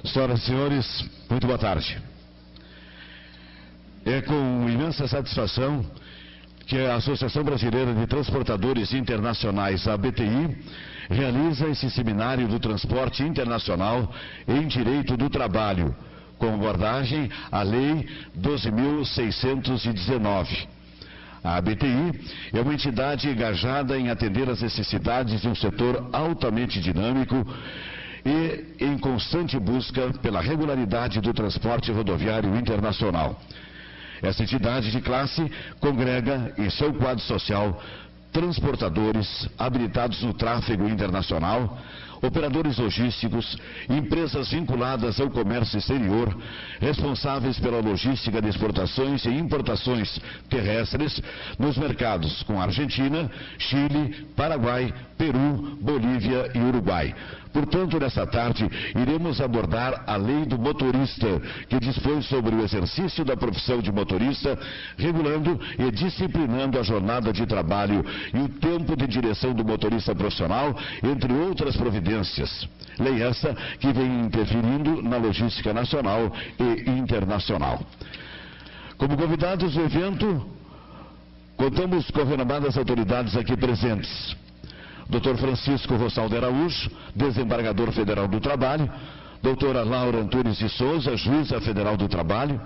Senhoras e senhores, muito boa tarde. É com imensa satisfação que a Associação Brasileira de Transportadores Internacionais, a ABTI, realiza esse seminário do transporte internacional em direito do trabalho, com abordagem à Lei 12.619. A ABTI é uma entidade engajada em atender às necessidades de um setor altamente dinâmico e em constante busca pela regularidade do transporte rodoviário internacional. Essa entidade de classe congrega em seu quadro social transportadores habilitados no tráfego internacional, operadores logísticos, empresas vinculadas ao comércio exterior, responsáveis pela logística de exportações e importações terrestres nos mercados com Argentina, Chile, Paraguai, Peru, Bolívia e Uruguai. Portanto, nesta tarde, iremos abordar a lei do motorista, que dispõe sobre o exercício da profissão de motorista, regulando e disciplinando a jornada de trabalho e o tempo de direção do motorista profissional, entre outras providências. Lei essa que vem interferindo na logística nacional e internacional. Como convidados do evento, contamos com renomadas autoridades aqui presentes. Dr. Francisco Rossaldo Araújo, desembargador federal do Trabalho. Doutora Laura Antunes de Souza, juíza federal do Trabalho.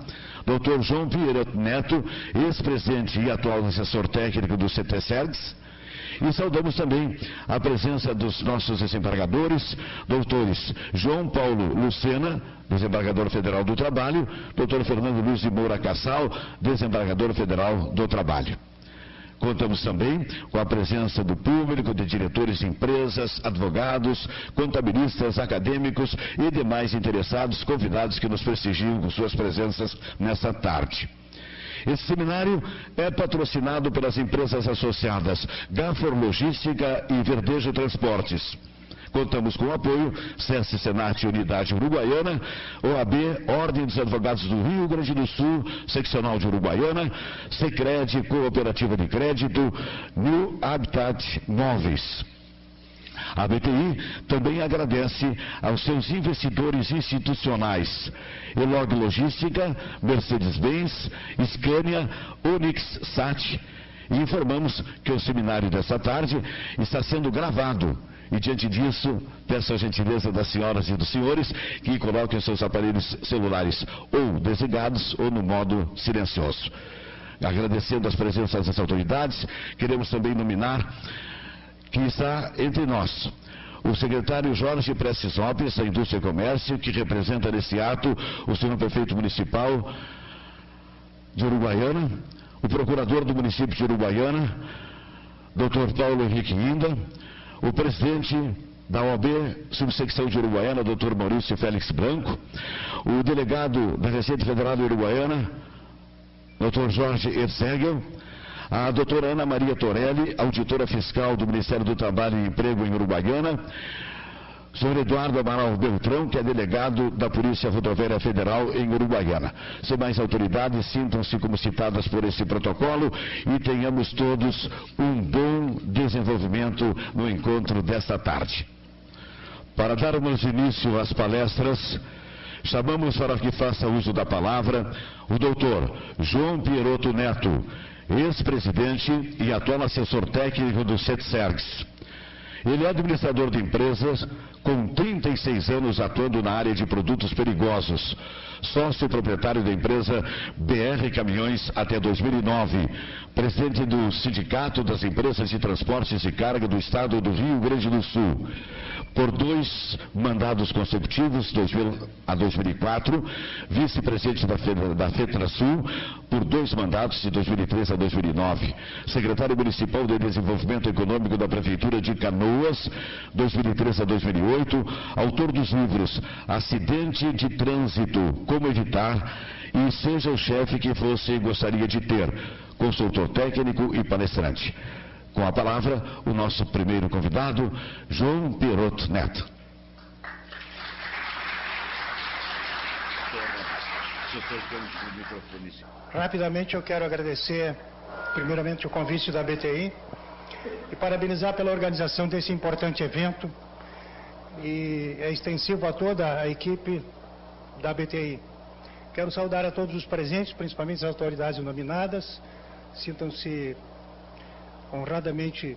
Dr. João Pieroto Neto, ex-presidente e atual assessor técnico do CT-SERGS. E saudamos também a presença dos nossos desembargadores, doutores João Paulo Lucena, desembargador federal do Trabalho, doutor Fernando Luiz de Moura Cassal, desembargador federal do Trabalho. Contamos também com a presença do público, de diretores de empresas, advogados, contabilistas, acadêmicos e demais interessados, convidados que nos prestigiam com suas presenças nessa tarde. Esse seminário é patrocinado pelas empresas associadas Gafor Logística e Verdejo Transportes. Contamos com o apoio SESC Senat Unidade Uruguaiana, OAB, Ordem dos Advogados do Rio Grande do Sul, Seccional de Uruguaiana, Sicredi, Cooperativa de Crédito, New Habitat Móveis. A ABTI também agradece aos seus investidores institucionais, Elog Logística, Mercedes-Benz, Scania, Onyx Sat, e informamos que o seminário dessa tarde está sendo gravado. E diante disso, peço a gentileza das senhoras e dos senhores que coloquem os seus aparelhos celulares ou desligados ou no modo silencioso. Agradecendo as presenças das autoridades, queremos também nominar que está entre nós o secretário Jorge Prestes Lopes, da Indústria e Comércio, que representa nesse ato o senhor prefeito municipal de Uruguaiana, o procurador do município de Uruguaiana, doutor Paulo Henrique Inda, o presidente da OAB, subsecção de Uruguaiana, doutor Maurício Félix Branco, o delegado da Receita Federal de Uruguaiana, doutor Jorge Erzegel, a doutora Ana Maria Torelli, auditora fiscal do Ministério do Trabalho e Emprego em Uruguaiana, o senhor Eduardo Amaral Beltrão, que é delegado da Polícia Rodoviária Federal em Uruguaiana. Sem mais autoridades, sintam-se como citadas por esse protocolo e tenhamos todos um bom desenvolvimento no encontro desta tarde. Para darmos início às palestras, chamamos para que faça uso da palavra o doutor João Pieroto Neto, ex-presidente e atual assessor técnico do CET-SERGS. Ele é administrador de empresas com 36 anos atuando na área de produtos perigosos. Sócio proprietário da empresa BR Caminhões até 2009. Presidente do Sindicato das Empresas de Transportes de Carga do Estado do Rio Grande do Sul. Por 2 mandados consecutivos, 2000 a 2004, vice-presidente da FETRASUL, por 2 mandatos, de 2003 a 2009. Secretário Municipal de Desenvolvimento Econômico da Prefeitura de Canoas, 2003 a 2008, autor dos livros Acidente de Trânsito, Como Evitar e Seja o Chefe que Você Gostaria de Ter, consultor técnico e palestrante. Com a palavra, o nosso primeiro convidado, João Pieroto Neto. Rapidamente eu quero agradecer, primeiramente, o convite da ABTI e parabenizar pela organização desse importante evento, e é extensivo a toda a equipe da BTI. Quero saudar a todos os presentes, principalmente as autoridades nominadas. Sintam-se honradamente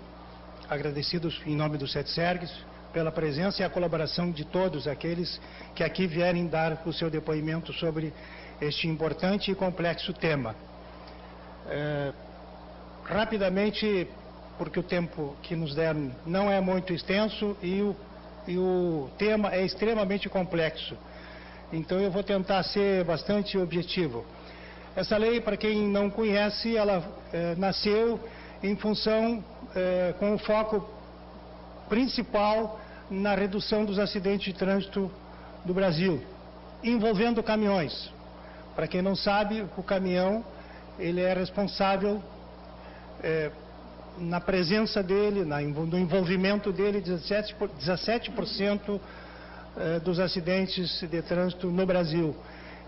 agradecidos em nome do SETSERGS pela presença e a colaboração de todos aqueles que aqui vierem dar o seu depoimento sobre este importante e complexo tema. Rapidamente, porque o tempo que nos deram não é muito extenso e o tema é extremamente complexo. Então eu vou tentar ser bastante objetivo. Essa lei, para quem não conhece, ela nasceu em função, com o foco principal na redução dos acidentes de trânsito do Brasil, envolvendo caminhões. Para quem não sabe, o caminhão, ele é responsável, na presença dele, no envolvimento dele, 17% dos acidentes de trânsito no Brasil.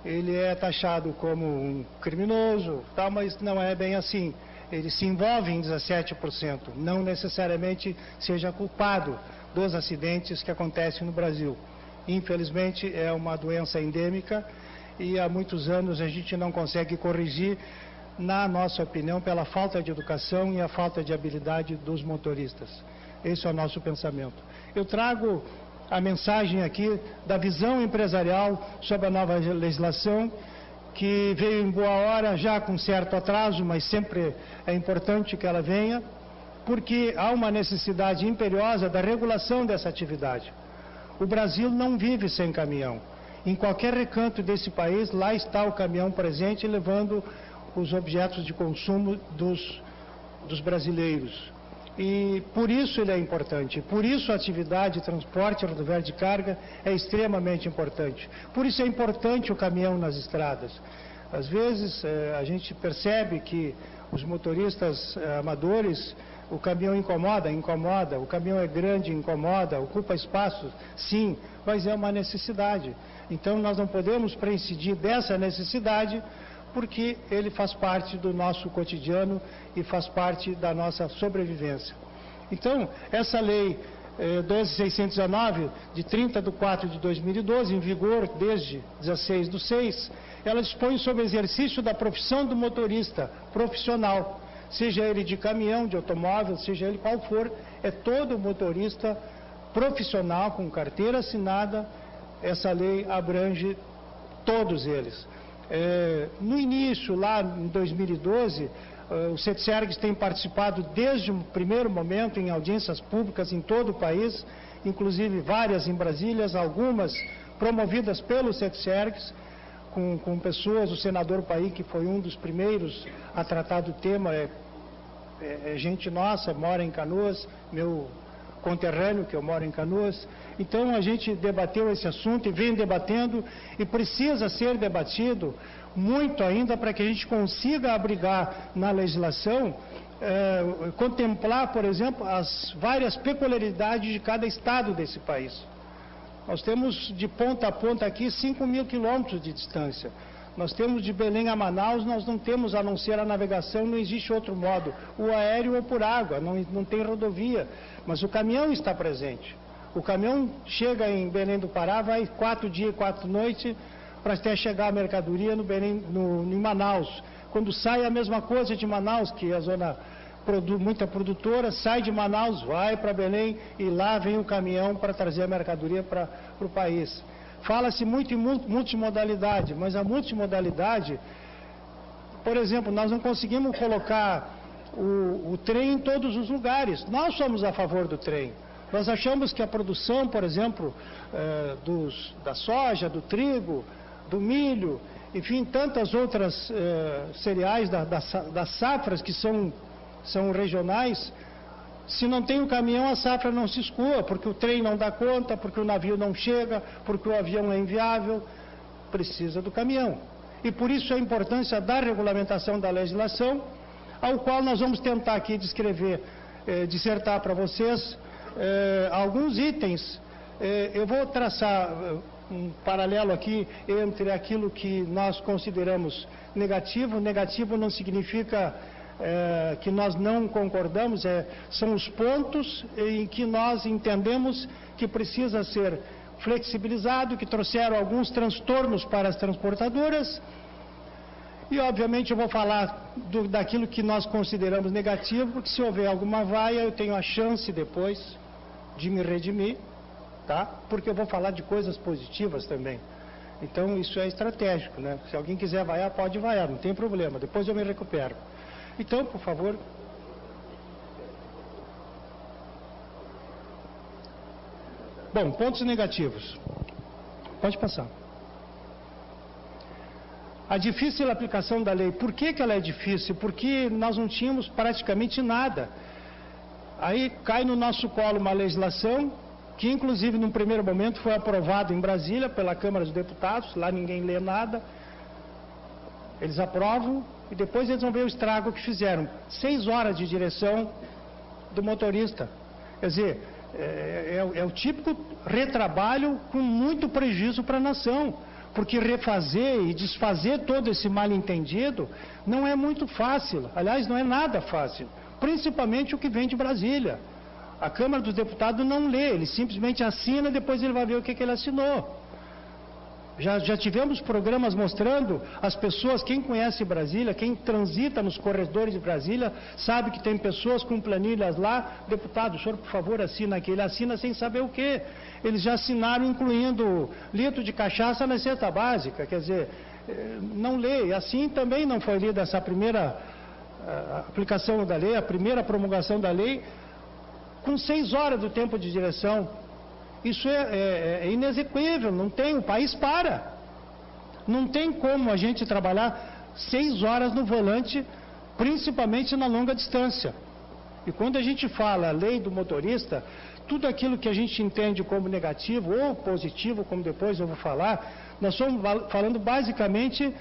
Ele é taxado como um criminoso, tal, mas não é bem assim. Ele se envolve em 17%, não necessariamente seja culpado dos acidentes que acontecem no Brasil. Infelizmente, é uma doença endêmica e há muitos anos a gente não consegue corrigir, na nossa opinião, pela falta de educação e a falta de habilidade dos motoristas. Esse é o nosso pensamento. Eu trago a mensagem aqui da visão empresarial sobre a nova legislação, que veio em boa hora, já com certo atraso, mas sempre é importante que ela venha, porque há uma necessidade imperiosa da regulação dessa atividade. O Brasil não vive sem caminhão. Em qualquer recanto desse país, lá está o caminhão presente, levando os objetos de consumo dos brasileiros. E por isso ele é importante, por isso a atividade de transporte rodoviário de carga é extremamente importante. Por isso é importante o caminhão nas estradas. Às vezes a gente percebe que os motoristas amadores, o caminhão incomoda, o caminhão é grande, incomoda, ocupa espaço, sim, mas é uma necessidade. Então nós não podemos prescindir dessa necessidade, porque ele faz parte do nosso cotidiano e faz parte da nossa sobrevivência. Então, essa lei 12.619, de 30/4/2012, em vigor desde 16/6, ela dispõe sobre o exercício da profissão do motorista profissional, seja ele de caminhão, de automóvel, seja ele qual for, é todo motorista profissional com carteira assinada. Essa lei abrange todos eles. No início, lá em 2012, o SETSERGS tem participado desde o primeiro momento em audiências públicas em todo o país, inclusive várias em Brasília, algumas promovidas pelo SETSERGS, com pessoas, o senador Paim, que foi um dos primeiros a tratar do tema, é gente nossa, mora em Canoas, meu conterrâneo, que eu moro em Canoas. Então a gente debateu esse assunto e vem debatendo, e precisa ser debatido muito ainda para que a gente consiga abrigar na legislação, contemplar, por exemplo, as várias peculiaridades de cada estado desse país. Nós temos de ponta a ponta aqui 5.000 quilômetros de distância. Nós temos de Belém a Manaus, nós não temos, a não ser a navegação, não existe outro modo, o aéreo ou por água, não tem rodovia, mas o caminhão está presente. O caminhão chega em Belém do Pará, vai 4 dias e 4 noites para até chegar a mercadoria em Manaus. Quando sai a mesma coisa de Manaus, que é a zona muita produtora, sai de Manaus, vai para Belém e lá vem o caminhão para trazer a mercadoria para o país. Fala-se muito em multimodalidade, mas a multimodalidade, por exemplo, nós não conseguimos colocar o trem em todos os lugares. Nós somos a favor do trem. Nós achamos que a produção, por exemplo, da soja, do trigo, do milho, enfim, tantas outras cereais das safras que são regionais, se não tem o caminhão, a safra não se escoa, porque o trem não dá conta, porque o navio não chega, porque o avião é inviável, precisa do caminhão. E por isso a importância da regulamentação da legislação, ao qual nós vamos tentar aqui descrever, dissertar para vocês alguns itens. Eu vou traçar um paralelo aqui entre aquilo que nós consideramos negativo. Negativo não significa que nós não concordamos, são os pontos em que nós entendemos que precisa ser flexibilizado, que trouxeram alguns transtornos para as transportadoras. E, obviamente, eu vou falar daquilo que nós consideramos negativo, porque se houver alguma vaia, eu tenho a chance depois de me redimir, tá? Porque eu vou falar de coisas positivas também. Então, isso é estratégico, né? Se alguém quiser vaiar, pode vaiar, não tem problema. Depois eu me recupero. Então, por favor. Bom, pontos negativos. Pode passar. A difícil aplicação da lei. Por que ela é difícil? Porque nós não tínhamos praticamente nada. Aí cai no nosso colo uma legislação que, inclusive, num primeiro momento foi aprovada em Brasília pela Câmara dos Deputados. Lá ninguém lê nada. Eles aprovam e depois eles vão ver o estrago que fizeram. 6 horas de direção do motorista. Quer dizer, é o típico retrabalho com muito prejuízo para a nação. Porque refazer e desfazer todo esse mal-entendido não é muito fácil. Aliás, não é nada fácil. Principalmente o que vem de Brasília. A Câmara dos Deputados não lê, ele simplesmente assina e depois ele vai ver o que ele assinou. Já tivemos programas mostrando as pessoas, quem conhece Brasília, quem transita nos corredores de Brasília, sabe que tem pessoas com planilhas lá, deputado, o senhor por favor assina aqui, ele assina sem saber o quê. Eles já assinaram incluindo litro de cachaça na cesta básica, quer dizer, não lê. E assim também não foi lida essa primeira aplicação da lei, a primeira promulgação da lei, com 6 horas do tempo de direção. Isso é inexequível, não tem, o país para. Não tem como a gente trabalhar 6 horas no volante, principalmente na longa distância. E quando a gente fala a lei do motorista, tudo aquilo que a gente entende como negativo ou positivo, como depois eu vou falar, nós estamos falando basicamente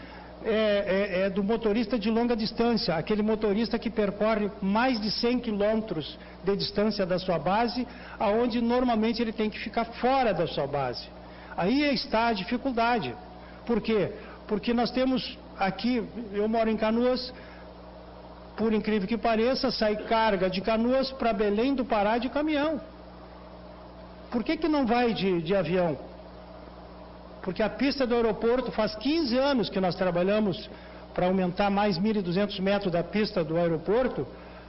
do motorista de longa distância, aquele motorista que percorre mais de 100 quilômetros de distância da sua base, aonde normalmente ele tem que ficar fora da sua base. Aí está a dificuldade. Por quê? Porque nós temos aqui, eu moro em Canoas, por incrível que pareça, sai carga de Canoas para Belém do Pará de caminhão. Por que não vai de avião? Porque a pista do aeroporto, faz 15 anos que nós trabalhamos para aumentar mais 1.200 metros da pista do aeroporto.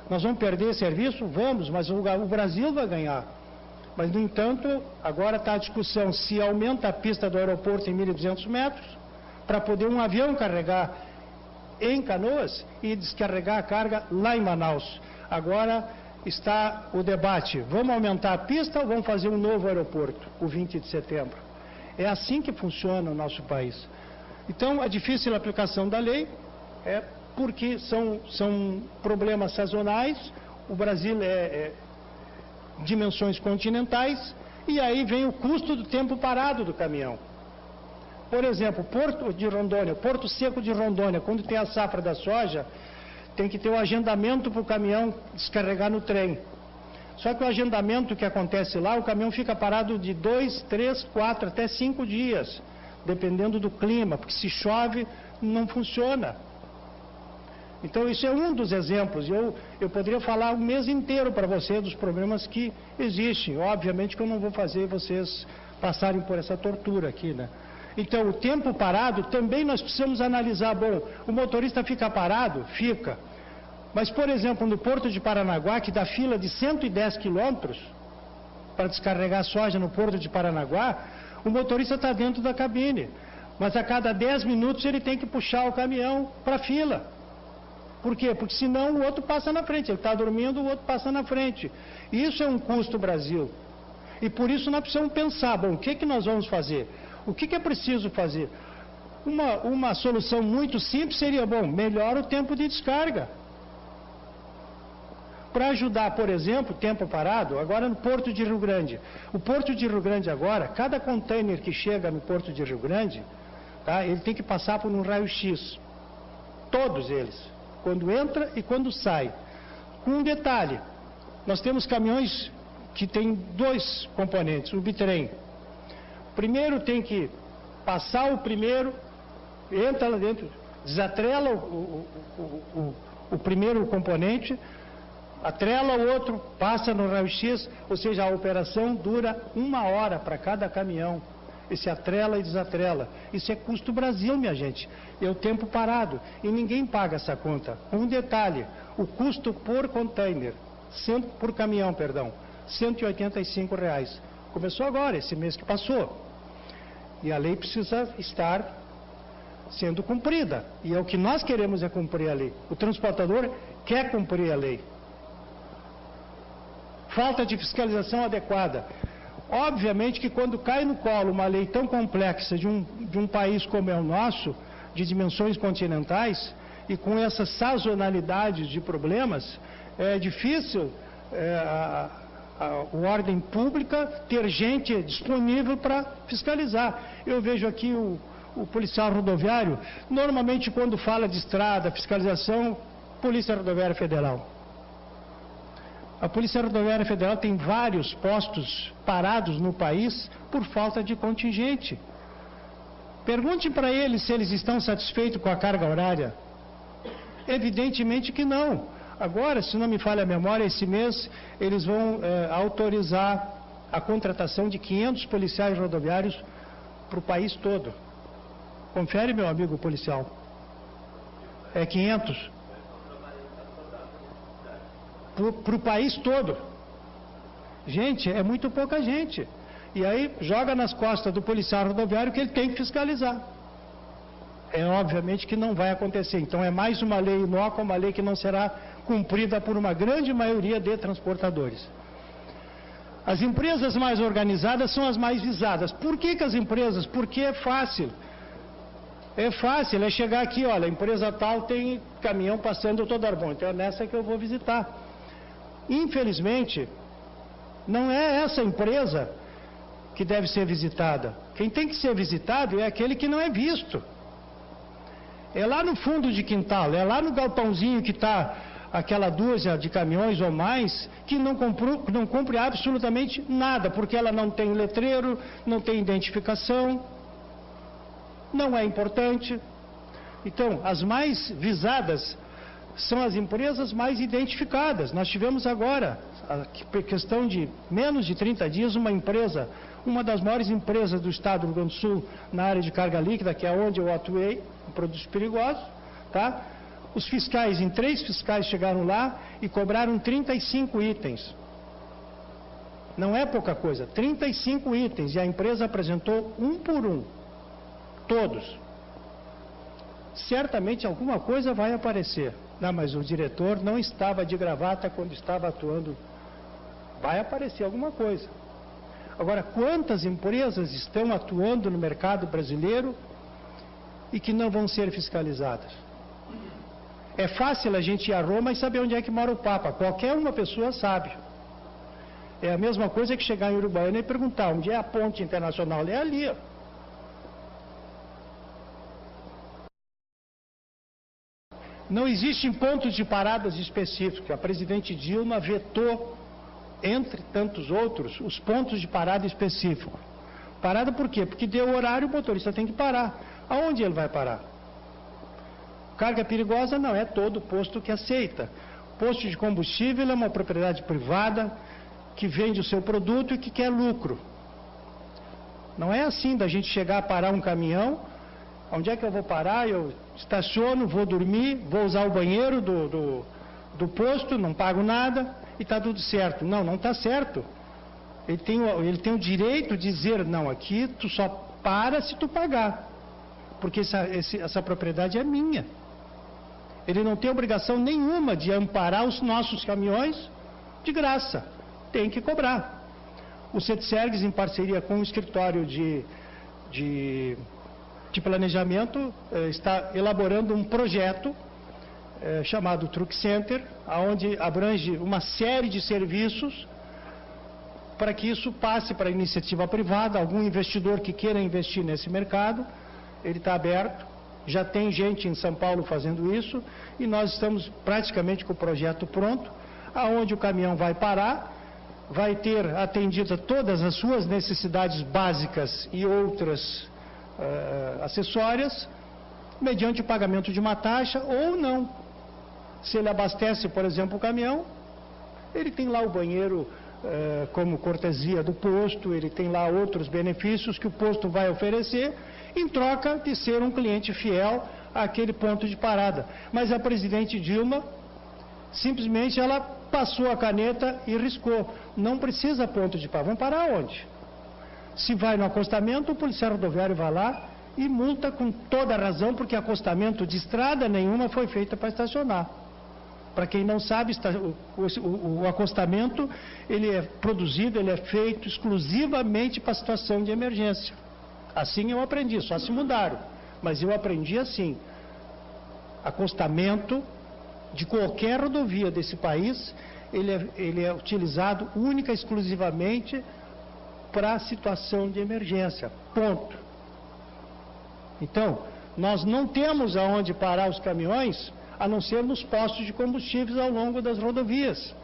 Nós vamos perder serviço? Vamos, mas o Brasil vai ganhar. Mas, no entanto, agora está a discussão se aumenta a pista do aeroporto em 1.200 metros, para poder um avião carregar em Canoas e descarregar a carga lá em Manaus. Agora está o debate, vamos aumentar a pista ou vamos fazer um novo aeroporto, o 20 de setembro? É assim que funciona o nosso país. Então, a difícil aplicação da lei é porque são problemas sazonais, o Brasil é dimensões continentais, e aí vem o custo do tempo parado do caminhão. Por exemplo, Porto de Rondônia, Porto Seco de Rondônia, quando tem a safra da soja, tem que ter o agendamento para o caminhão descarregar no trem. Só que o agendamento que acontece lá, o caminhão fica parado de 2, 3, 4, até 5 dias, dependendo do clima, porque se chove, não funciona. Então, isso é um dos exemplos. Eu poderia falar o mês inteiro para você dos problemas que existem. Obviamente que eu não vou fazer vocês passarem por essa tortura aqui, né? Então, o tempo parado, também nós precisamos analisar. Bom, o motorista fica parado? Fica. Mas, por exemplo, no Porto de Paranaguá, que dá fila de 110 quilômetros para descarregar soja no Porto de Paranaguá, o motorista está dentro da cabine. Mas a cada 10 minutos ele tem que puxar o caminhão para a fila. Por quê? Porque senão o outro passa na frente. Ele está dormindo, o outro passa na frente. Isso é um custo Brasil. E por isso nós precisamos pensar, bom, o que nós vamos fazer? O que é preciso fazer? Uma solução muito simples seria, bom, melhora o tempo de descarga. Para ajudar, por exemplo, tempo parado, agora no Porto de Rio Grande. O Porto de Rio Grande agora, cada container que chega no Porto de Rio Grande, tá, ele tem que passar por um raio-x. Todos eles. Quando entra e quando sai. Com um detalhe, nós temos caminhões que têm 2 componentes, o bitrem. Primeiro tem que passar o primeiro, entra lá dentro, desatrela o primeiro componente, atrela o outro, passa no raio-x, ou seja, a operação dura 1 hora para cada caminhão. Esse atrela e desatrela. Isso é custo Brasil, minha gente. É o tempo parado. E ninguém paga essa conta. Um detalhe, o custo por container, por caminhão, perdão, R$185. Começou agora, esse mês que passou. E a lei precisa estar sendo cumprida. E é o que nós queremos é cumprir a lei. O transportador quer cumprir a lei. Falta de fiscalização adequada. Obviamente que quando cai no colo uma lei tão complexa de um país como é o nosso, de dimensões continentais, e com essa sazonalidade de problemas, é difícil a ordem pública ter gente disponível para fiscalizar. Eu vejo aqui o policial rodoviário, normalmente quando fala de estrada, fiscalização, Polícia Rodoviária Federal. A Polícia Rodoviária Federal tem vários postos parados no país por falta de contingente. Pergunte para eles se eles estão satisfeitos com a carga horária. Evidentemente que não. Agora, se não me falha a memória, esse mês eles vão autorizar a contratação de 500 policiais rodoviários para o país todo. Confere, meu amigo policial. É 500. Para o país todo. Gente, é muito pouca gente. E aí joga nas costas do policial rodoviário que ele tem que fiscalizar. É obviamente que não vai acontecer. Então é mais uma lei inócua, uma lei que não será cumprida por uma grande maioria de transportadores. As empresas mais organizadas são as mais visadas. Por que as empresas? Porque é fácil. É fácil, é chegar aqui, olha, a empresa tal tem caminhão passando toda hora. Bom, então é nessa que eu vou visitar. Infelizmente, não é essa empresa que deve ser visitada. Quem tem que ser visitado é aquele que não é visto. É lá no fundo de quintal, é lá no galpãozinho que está aquela dúzia de caminhões ou mais, que não cumpre absolutamente nada, porque ela não tem letreiro, não tem identificação, não é importante. Então, as mais visadas são as empresas mais identificadas. Nós tivemos agora, a questão de menos de 30 dias, uma empresa, uma das maiores empresas do estado do Rio Grande do Sul, na área de carga líquida, que é onde eu atuei, em produtos perigosos, tá? Os fiscais, 3 fiscais chegaram lá e cobraram 35 itens. Não é pouca coisa, 35 itens, e a empresa apresentou um por um, todos. Certamente alguma coisa vai aparecer. Não, mas o diretor não estava de gravata quando estava atuando. Vai aparecer alguma coisa. Agora, quantas empresas estão atuando no mercado brasileiro e que não vão ser fiscalizadas? É fácil a gente ir a Roma e saber onde é que mora o Papa. Qualquer uma pessoa sabe. É a mesma coisa que chegar em Uruguaiana e perguntar onde é a ponte internacional. É ali, ó. Não existem pontos de paradas específicos. A presidente Dilma vetou, entre tantos outros, os pontos de parada específicos. Parada por quê? Porque deu horário, o motorista tem que parar. Aonde ele vai parar? Carga perigosa não é todo posto que aceita. Posto de combustível é uma propriedade privada que vende o seu produto e que quer lucro. Não é assim da gente chegar a parar um caminhão. Onde é que eu vou parar? Eu estaciono, vou dormir, vou usar o banheiro do posto, não pago nada e está tudo certo. Não, não está certo. Ele tem o direito de dizer, não, aqui tu só para se tu pagar, porque essa propriedade é minha. Ele não tem obrigação nenhuma de amparar os nossos caminhões de graça. Tem que cobrar. O CETSERGS, em parceria com o escritório de planejamento, está elaborando um projeto chamado Truck Center, onde abrange uma série de serviços para que isso passe para a iniciativa privada. Algum investidor que queira investir nesse mercado, ele está aberto. Já tem gente em São Paulo fazendo isso e nós estamos praticamente com o projeto pronto, aonde o caminhão vai parar, vai ter atendida todas as suas necessidades básicas e outras acessórias, mediante o pagamento de uma taxa ou não. Se ele abastece, por exemplo, o caminhão, Ele tem lá o banheiro como cortesia do posto, ele tem lá outros benefícios que o posto vai oferecer em troca de ser um cliente fiel àquele ponto de parada. Mas a presidente Dilma, simplesmente ela passou a caneta e riscou. Não precisa ponto de parada. Vão parar onde? Se vai no acostamento, o policial rodoviário vai lá e multa com toda a razão, porque acostamento de estrada nenhuma foi feita para estacionar. Para quem não sabe, o acostamento, ele é produzido, ele é feito exclusivamente para situação de emergência. Assim eu aprendi, só se mudaram. Mas eu aprendi assim. Acostamento de qualquer rodovia desse país, ele é utilizado única e exclusivamente para situação de emergência. Ponto. Então, nós não temos aonde parar os caminhões, a não ser nos postos de combustíveis ao longo das rodovias.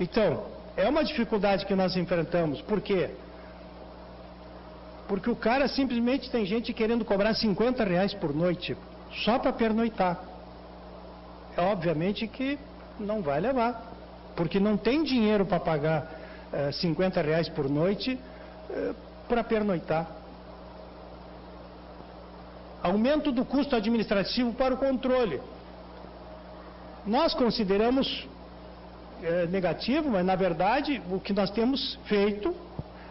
Então, é uma dificuldade que nós enfrentamos. Por quê? Porque o cara simplesmente tem gente querendo cobrar R$50 por noite, só para pernoitar. É obviamente que não vai levar, porque não tem dinheiro para pagar R$50 por noite para pernoitar. Aumento do custo administrativo para o controle. Nós consideramos negativo, mas na verdade o que nós temos feito,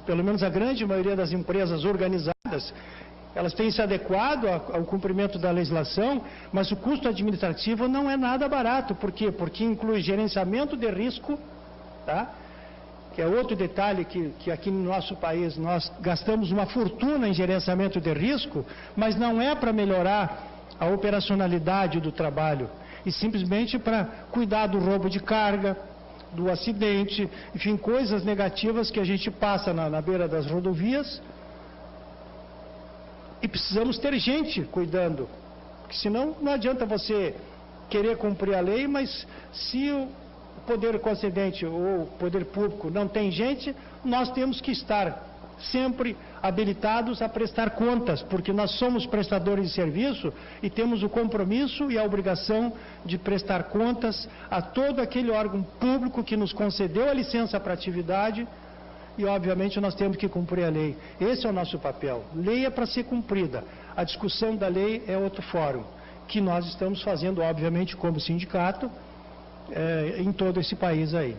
pelo menos a grande maioria das empresas organizadas, elas têm se adequado ao cumprimento da legislação, mas o custo administrativo não é nada barato. Por quê? Porque inclui gerenciamento de risco, tá? Que é outro detalhe que aqui no nosso país nós gastamos uma fortuna em gerenciamento de risco, mas não é para melhorar a operacionalidade do trabalho, e simplesmente para cuidar do roubo de carga, do acidente, enfim, coisas negativas que a gente passa na beira das rodovias, e precisamos ter gente cuidando, porque senão não adianta você querer cumprir a lei, mas se o poder concedente ou o poder público não tem gente, nós temos que estar sempre habilitados a prestar contas, porque nós somos prestadores de serviço e temos o compromisso e a obrigação de prestar contas a todo aquele órgão público que nos concedeu a licença para atividade, e obviamente nós temos que cumprir a lei. Esse é o nosso papel. Lei é para ser cumprida. A discussão da lei é outro fórum, que nós estamos fazendo, obviamente, como sindicato, em todo esse país aí.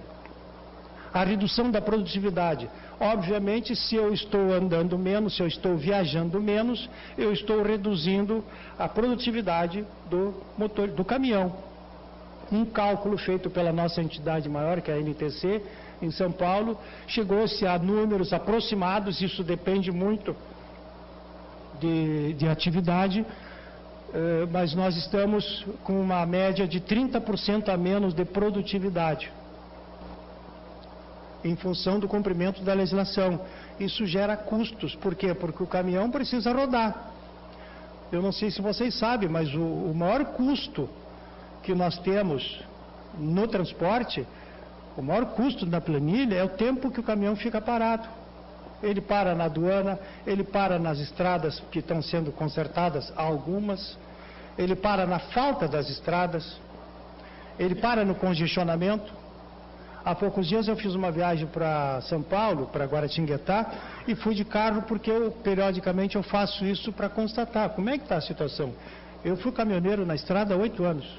A redução da produtividade. Obviamente, se eu estou andando menos, se eu estou viajando menos, eu estou reduzindo a produtividade do caminhão. Um cálculo feito pela nossa entidade maior, que é a NTC, em São Paulo, chegou-se a números aproximados, isso depende muito de atividade, mas nós estamos com uma média de 30% a menos de produtividade, em função do cumprimento da legislação. Isso gera custos. Por quê? Porque o caminhão precisa rodar. Eu não sei se vocês sabem, mas o maior custo que nós temos no transporte, o maior custo na planilha é o tempo que o caminhão fica parado. Ele para na aduana, ele para nas estradas que estão sendo consertadas, algumas, ele para na falta das estradas, ele para no congestionamento. Há poucos dias eu fiz uma viagem para São Paulo, para Guaratinguetá, e fui de carro porque periodicamente eu faço isso para constatar como é que está a situação. Eu fui caminhoneiro na estrada há 8 anos.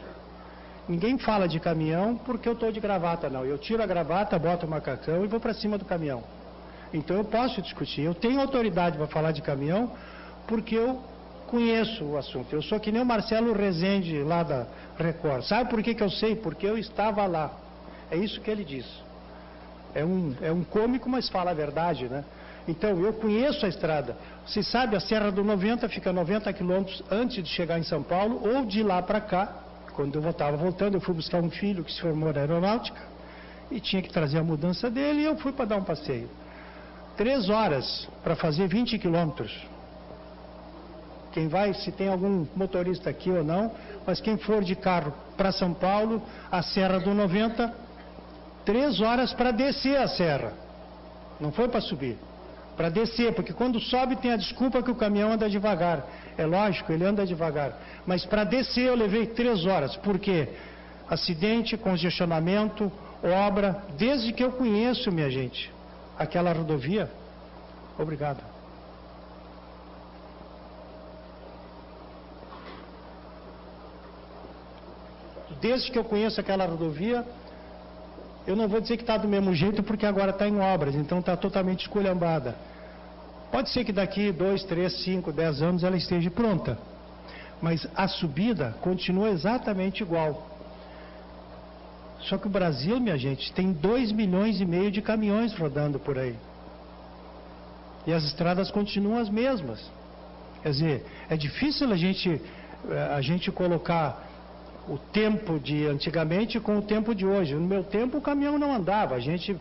Ninguém fala de caminhão porque eu estou de gravata, não. Eu tiro a gravata, boto o macacão e vou para cima do caminhão. Então eu posso discutir. Eu tenho autoridade para falar de caminhão porque eu conheço o assunto. Eu sou que nem o Marcelo Rezende lá da Record. Sabe por que eu sei? Porque eu estava lá. É isso que ele diz. É um cômico, mas fala a verdade, né? Então, eu conheço a estrada. Você sabe, a Serra do 90 fica 90 quilômetros antes de chegar em São Paulo, ou de lá para cá. Quando eu estava voltando, eu fui buscar um filho que se formou na aeronáutica e tinha que trazer a mudança dele, e eu fui para dar um passeio. 3 horas para fazer 20 quilômetros. Quem vai, se tem algum motorista aqui ou não, mas quem for de carro para São Paulo, a Serra do 90, 3 horas para descer a serra. Não foi para subir. Para descer, porque quando sobe tem a desculpa que o caminhão anda devagar. É lógico, ele anda devagar. Mas para descer eu levei 3 horas. Por quê? acidente, congestionamento, obra, desde que eu conheço, minha gente, aquela rodovia. Obrigado. Desde que eu conheço aquela rodovia, eu não vou dizer que está do mesmo jeito, porque agora está em obras, então está totalmente esculhambada. Pode ser que daqui 2, 3, 5, 10 anos ela esteja pronta, mas a subida continua exatamente igual. Só que o Brasil, minha gente, tem 2,5 milhões de caminhões rodando por aí. E as estradas continuam as mesmas. Quer dizer, é difícil a gente colocar o tempo de antigamente com o tempo de hoje. No meu tempo o caminhão não andava, a gente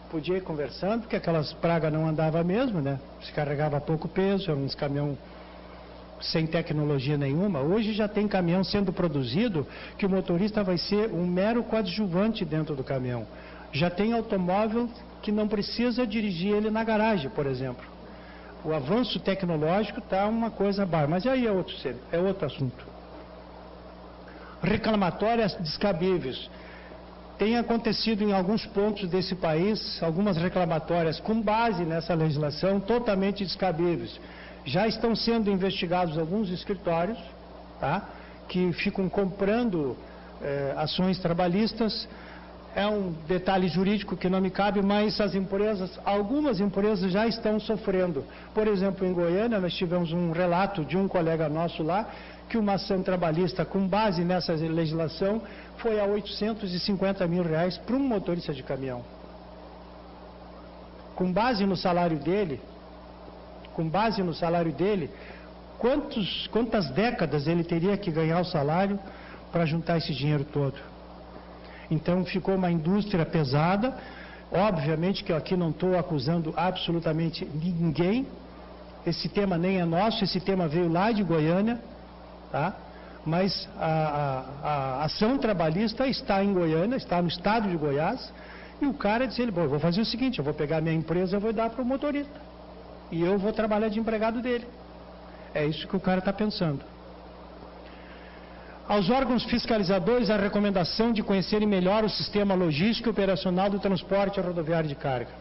podia ir conversando, porque aquelas pragas não andavam mesmo, né? Se carregava pouco peso, eram uns caminhões sem tecnologia nenhuma. Hoje já tem caminhão sendo produzido que o motorista vai ser um mero coadjuvante dentro do caminhão. Já tem automóvel que não precisa dirigir ele na garagem, por exemplo. O avanço tecnológico está uma coisa bárbara, mas aí é outro assunto. Reclamatórias descabíveis. Tem acontecido em alguns pontos desse país, algumas reclamatórias com base nessa legislação totalmente descabíveis. Já estão sendo investigados alguns escritórios, tá, que ficam comprando ações trabalhistas. É um detalhe jurídico que não me cabe, mas algumas empresas já estão sofrendo. Por exemplo, em Goiânia, nós tivemos um relato de um colega nosso lá, que uma ação trabalhista com base nessa legislação foi a R$850 mil para um motorista de caminhão. Com base no salário dele, quantas décadas ele teria que ganhar o salário para juntar esse dinheiro todo? Então ficou uma indústria pesada. Obviamente que eu aqui não estou acusando absolutamente ninguém. Esse tema nem é nosso, esse tema veio lá de Goiânia. Tá? Mas a ação trabalhista está em Goiânia, está no estado de Goiás, e o cara disse, eu vou fazer o seguinte, eu vou pegar minha empresa e vou dar para o motorista, e eu vou trabalhar de empregado dele. É isso que o cara está pensando. Aos órgãos fiscalizadores, a recomendação de conhecerem melhor o sistema logístico e operacional do transporte rodoviário de carga.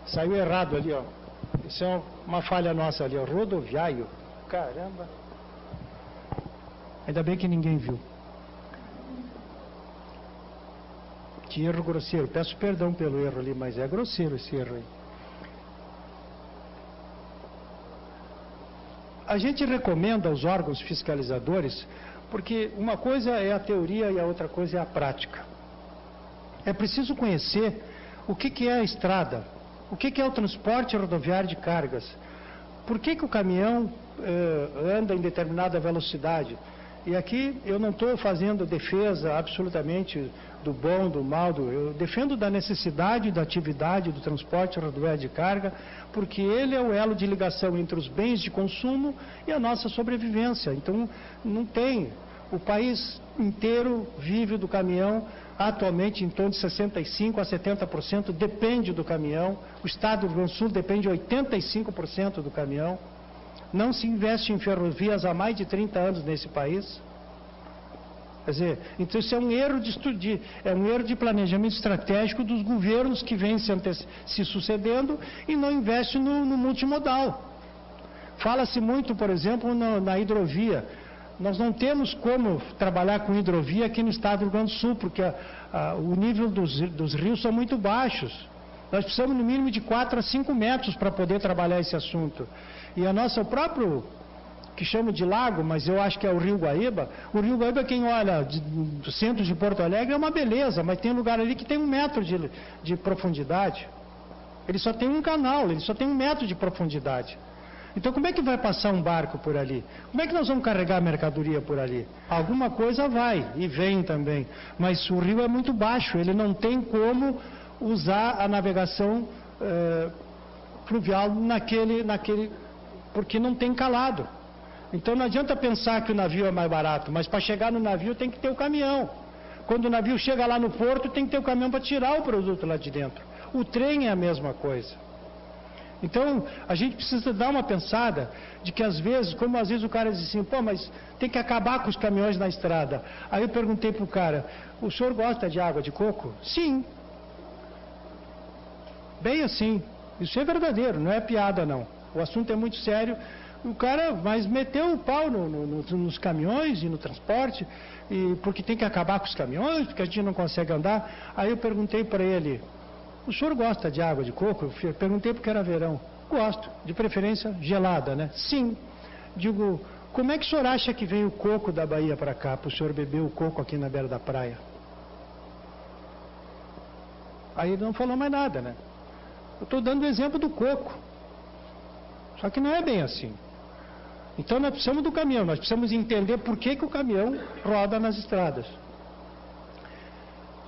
Saiu errado ali, ó. Isso é uma falha nossa ali, ó. Rodoviário. Caramba. Ainda bem que ninguém viu. Que erro grosseiro. Peço perdão pelo erro ali, mas é grosseiro esse erro aí. A gente recomenda aos órgãos fiscalizadores, porque uma coisa é a teoria e a outra coisa é a prática. É preciso conhecer o que é a estrada, o que é o transporte rodoviário de cargas, por que o caminhão anda em determinada velocidade. E aqui eu não estou fazendo defesa absolutamente do bom, do mal, eu defendo da necessidade da atividade do transporte rodoviário de carga, porque ele é o elo de ligação entre os bens de consumo e a nossa sobrevivência. Então, não tem. O país inteiro vive do caminhão, atualmente em torno de 65% a 70% depende do caminhão. O estado do Rio Grande do Sul depende de 85% do caminhão. Não se investe em ferrovias há mais de 30 anos nesse país. Quer dizer, então isso é um erro de planejamento estratégico dos governos que vêm se sucedendo e não investem no multimodal. Fala-se muito, por exemplo, na hidrovia. Nós não temos como trabalhar com hidrovia aqui no estado do Rio Grande do Sul, porque o nível dos rios são muito baixos. Nós precisamos no mínimo de 4 a 5 metros para poder trabalhar esse assunto. E o próprio, que chamo de lago, mas eu acho que é o Rio Guaíba, quem olha do centro de Porto Alegre é uma beleza, mas tem lugar ali que tem 1 metro de profundidade. Ele só tem um canal, ele só tem 1 metro de profundidade. Então como é que vai passar um barco por ali? Como é que nós vamos carregar mercadoria por ali? Alguma coisa vai, e vem também, mas o rio é muito baixo, ele não tem como usar a navegação fluvial porque não tem calado. Então não adianta pensar que o navio é mais barato, mas para chegar no navio tem que ter o caminhão. Quando o navio chega lá no porto, tem que ter o caminhão para tirar o produto lá de dentro. O trem é a mesma coisa. Então, a gente precisa dar uma pensada de que às vezes, como às vezes o cara diz assim, pô, mas tem que acabar com os caminhões na estrada. Aí eu perguntei para o cara, o senhor gosta de água de coco? Sim. Bem assim. Isso é verdadeiro, não é piada não. O assunto é muito sério. O cara, mas meteu o pau nos caminhões e no transporte, porque tem que acabar com os caminhões, porque a gente não consegue andar. Aí eu perguntei para ele, o senhor gosta de água de coco? Eu perguntei porque era verão. Gosto, de preferência gelada, né? Sim. Digo, como é que o senhor acha que veio o coco da Bahia para cá, para o senhor beber o coco aqui na beira da praia? Aí ele não falou mais nada, né? Eu estou dando o exemplo do coco. Só que não é bem assim. Então nós precisamos do caminhão, nós precisamos entender por que o caminhão roda nas estradas.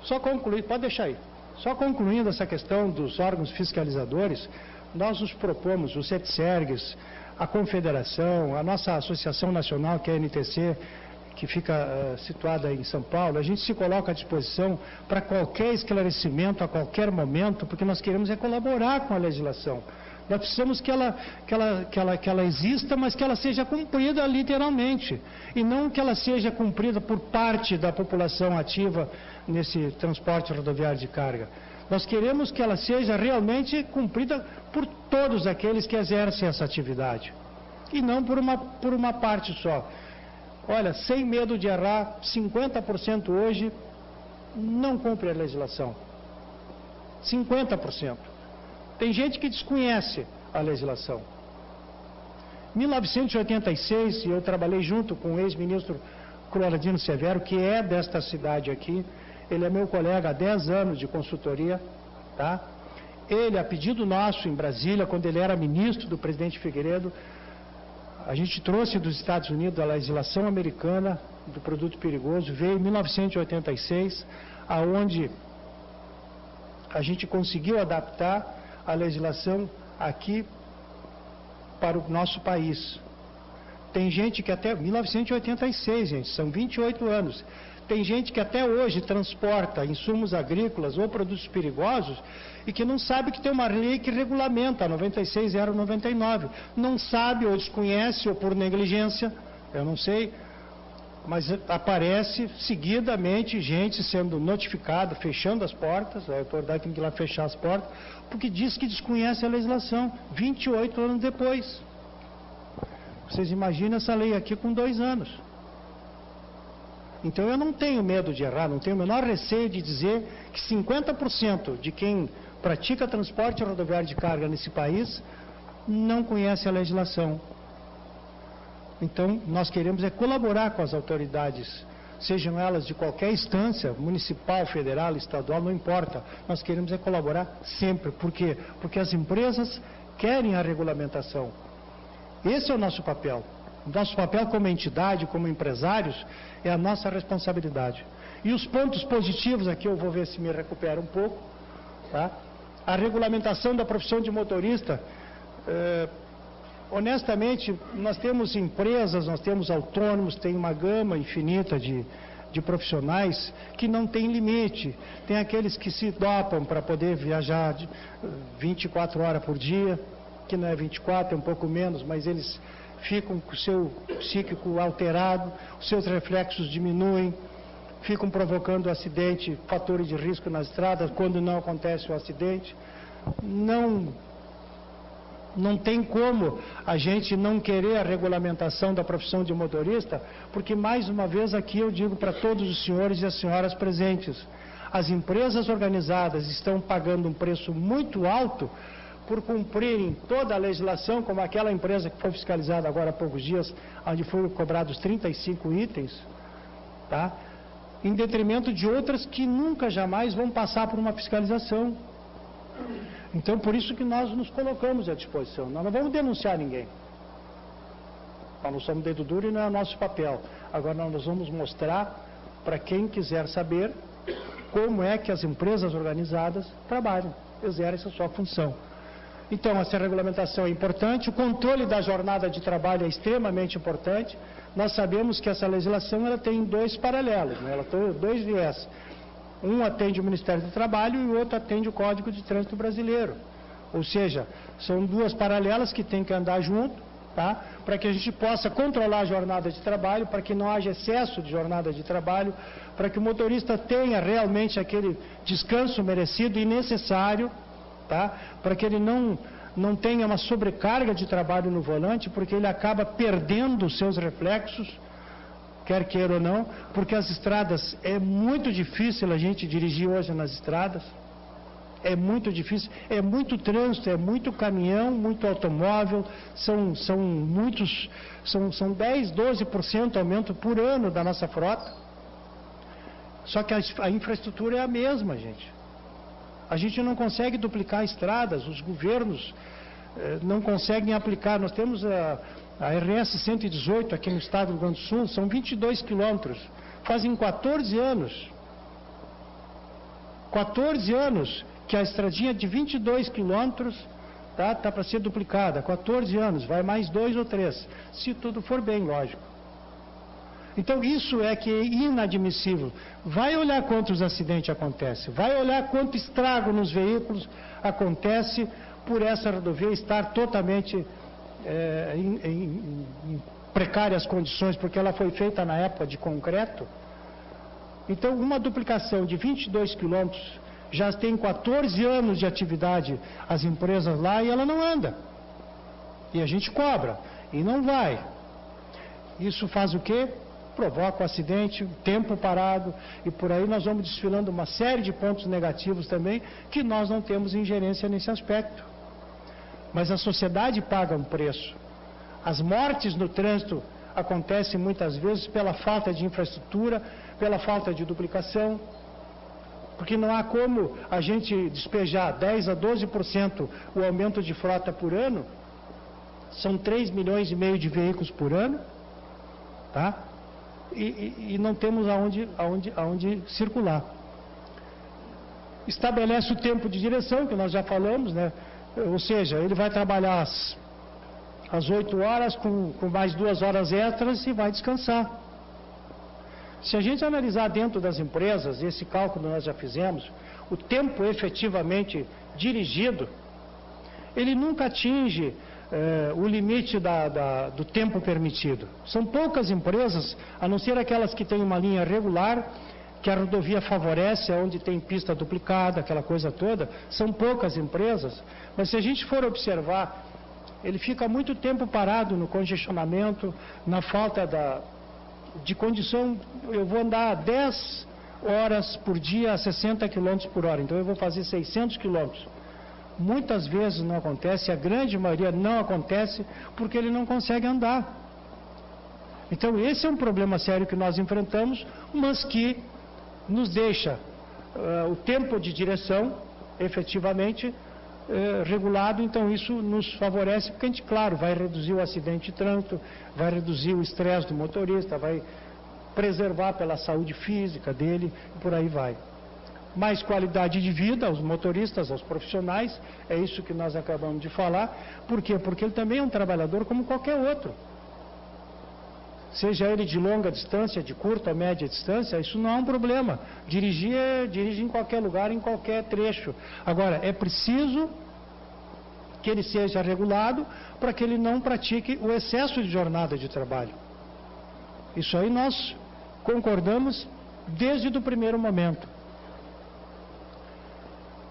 Só concluir, pode deixar aí. Só concluindo essa questão dos órgãos fiscalizadores, nós nos propomos, o CETSERGS, a Confederação, a nossa Associação Nacional, que é a NTC, que fica situada em São Paulo, a gente se coloca à disposição para qualquer esclarecimento, a qualquer momento, porque nós queremos colaborar com a legislação. Nós precisamos que ela exista, mas que ela seja cumprida literalmente. E não que ela seja cumprida por parte da população ativa nesse transporte rodoviário de carga. Nós queremos que ela seja realmente cumprida por todos aqueles que exercem essa atividade. E não por uma parte só. Olha, sem medo de errar, 50% hoje não cumpre a legislação. 50%. Tem gente que desconhece a legislação. Em 1986, eu trabalhei junto com o ex-ministro Cloradino Severo, que é desta cidade aqui. Ele é meu colega há 10 anos de consultoria, tá? Ele, a pedido nosso em Brasília, quando ele era ministro do presidente Figueiredo, a gente trouxe dos Estados Unidos a legislação americana do produto perigoso, veio em 1986, aonde a gente conseguiu adaptar a legislação aqui para o nosso país. Tem gente que até 1986, gente, são 28 anos. Tem gente que até hoje transporta insumos agrícolas ou produtos perigosos e que não sabe que tem uma lei que regulamenta, a 96.099. Não sabe ou desconhece ou por negligência, eu não sei, mas aparece seguidamente gente sendo notificada, fechando as portas, a autoridade tem que ir lá fechar as portas, porque diz que desconhece a legislação, 28 anos depois. Vocês imaginam essa lei aqui com 2 anos. Então eu não tenho medo de errar, não tenho o menor receio de dizer que 50% de quem pratica transporte rodoviário de carga nesse país não conhece a legislação. Então nós queremos colaborar com as autoridades, sejam elas de qualquer instância, municipal, federal, estadual, não importa. Nós queremos colaborar sempre. Por quê? Porque as empresas querem a regulamentação. Esse é o nosso papel. Nosso papel como entidade, como empresários, é a nossa responsabilidade. E os pontos positivos, aqui eu vou ver se me recupero um pouco, tá? A regulamentação da profissão de motorista, honestamente, nós temos empresas, nós temos autônomos, tem uma gama infinita de profissionais que não tem limite. Tem aqueles que se dopam para poder viajar 24 horas por dia, que não é 24, é um pouco menos, mas eles ficam com o seu psíquico alterado, os seus reflexos diminuem, ficam provocando acidente, fatores de risco nas estradas, quando não acontece o acidente. Não tem como a gente não querer a regulamentação da profissão de motorista, porque mais uma vez aqui eu digo para todos os senhores e as senhoras presentes, as empresas organizadas estão pagando um preço muito alto por cumprirem toda a legislação, como aquela empresa que foi fiscalizada agora há poucos dias, onde foram cobrados 35 itens, tá? Em detrimento de outras que nunca, jamais vão passar por uma fiscalização. Então, por isso que nós nos colocamos à disposição. Nós não vamos denunciar ninguém. Nós não somos dedo duro e não é nosso papel. Agora, nós vamos mostrar para quem quiser saber como é que as empresas organizadas trabalham, exercem a sua função. Então, essa regulamentação é importante, o controle da jornada de trabalho é extremamente importante. Nós sabemos que essa legislação ela tem 2 paralelos, né? Ela tem 2 viés. Um atende o Ministério do Trabalho e o outro atende o Código de Trânsito Brasileiro. Ou seja, são duas paralelas que têm que andar junto, tá? Para que a gente possa controlar a jornada de trabalho, para que não haja excesso de jornada de trabalho, para que o motorista tenha realmente aquele descanso merecido e necessário, tá? Para que ele não tenha uma sobrecarga de trabalho no volante, porque ele acaba perdendo os seus reflexos, quer queira ou não, porque as estradas, é muito difícil a gente dirigir hoje nas estradas, é muito difícil, é muito trânsito, é muito caminhão, muito automóvel, são 10, 12% aumento por ano da nossa frota, só que a infraestrutura é a mesma, gente. A gente não consegue duplicar estradas, os governos não conseguem aplicar. Nós temos a RS 118 aqui no estado do Rio Grande do Sul, são 22 quilômetros. Fazem 14 anos que a estradinha de 22 quilômetros tá para ser duplicada. 14 anos, vai mais 2 ou 3, se tudo for bem, lógico. Então isso é que é inadmissível. Vai olhar quantos acidentes acontecem, vai olhar quanto estrago nos veículos acontece por essa rodovia estar totalmente em precárias condições, porque ela foi feita na época de concreto. Então uma duplicação de 22 quilômetros, já tem 14 anos de atividade as empresas lá e ela não anda. E a gente cobra, e não vai. Isso faz o quê? Provoca o acidente, tempo parado, e por aí nós vamos desfilando uma série de pontos negativos também, que nós não temos ingerência nesse aspecto. Mas a sociedade paga um preço. As mortes no trânsito acontecem muitas vezes pela falta de infraestrutura, pela falta de duplicação, porque não há como a gente despejar 10 a 12% o aumento de frota por ano, são 3,5 milhões de veículos por ano, tá? E não temos aonde circular. Estabelece o tempo de direção, que nós já falamos, né? Ou seja, ele vai trabalhar às 8 horas, com mais 2 horas extras e vai descansar. Se a gente analisar dentro das empresas, esse cálculo nós já fizemos, o tempo efetivamente dirigido, ele nunca atinge o limite do tempo permitido. São poucas empresas, a não ser aquelas que têm uma linha regular, que a rodovia favorece, onde tem pista duplicada, aquela coisa toda, são poucas empresas, mas se a gente for observar, ele fica muito tempo parado no congestionamento, na falta de condição. Eu vou andar 10 horas por dia a 60 km por hora, então eu vou fazer 600 km. Muitas vezes não acontece, a grande maioria não acontece, porque ele não consegue andar. Então esse é um problema sério que nós enfrentamos, mas que nos deixa o tempo de direção, efetivamente, regulado. Então isso nos favorece, porque a gente, claro, vai reduzir o acidente de trânsito, vai reduzir o estresse do motorista, vai preservar pela saúde física dele, e por aí vai. Mais qualidade de vida aos motoristas, aos profissionais, é isso que nós acabamos de falar. Por quê? Porque ele também é um trabalhador como qualquer outro. Seja ele de longa distância, de curta ou média distância, isso não é um problema. Dirige em qualquer lugar, em qualquer trecho. Agora, é preciso que ele seja regulado para que ele não pratique o excesso de jornada de trabalho. Isso aí nós concordamos desde o primeiro momento.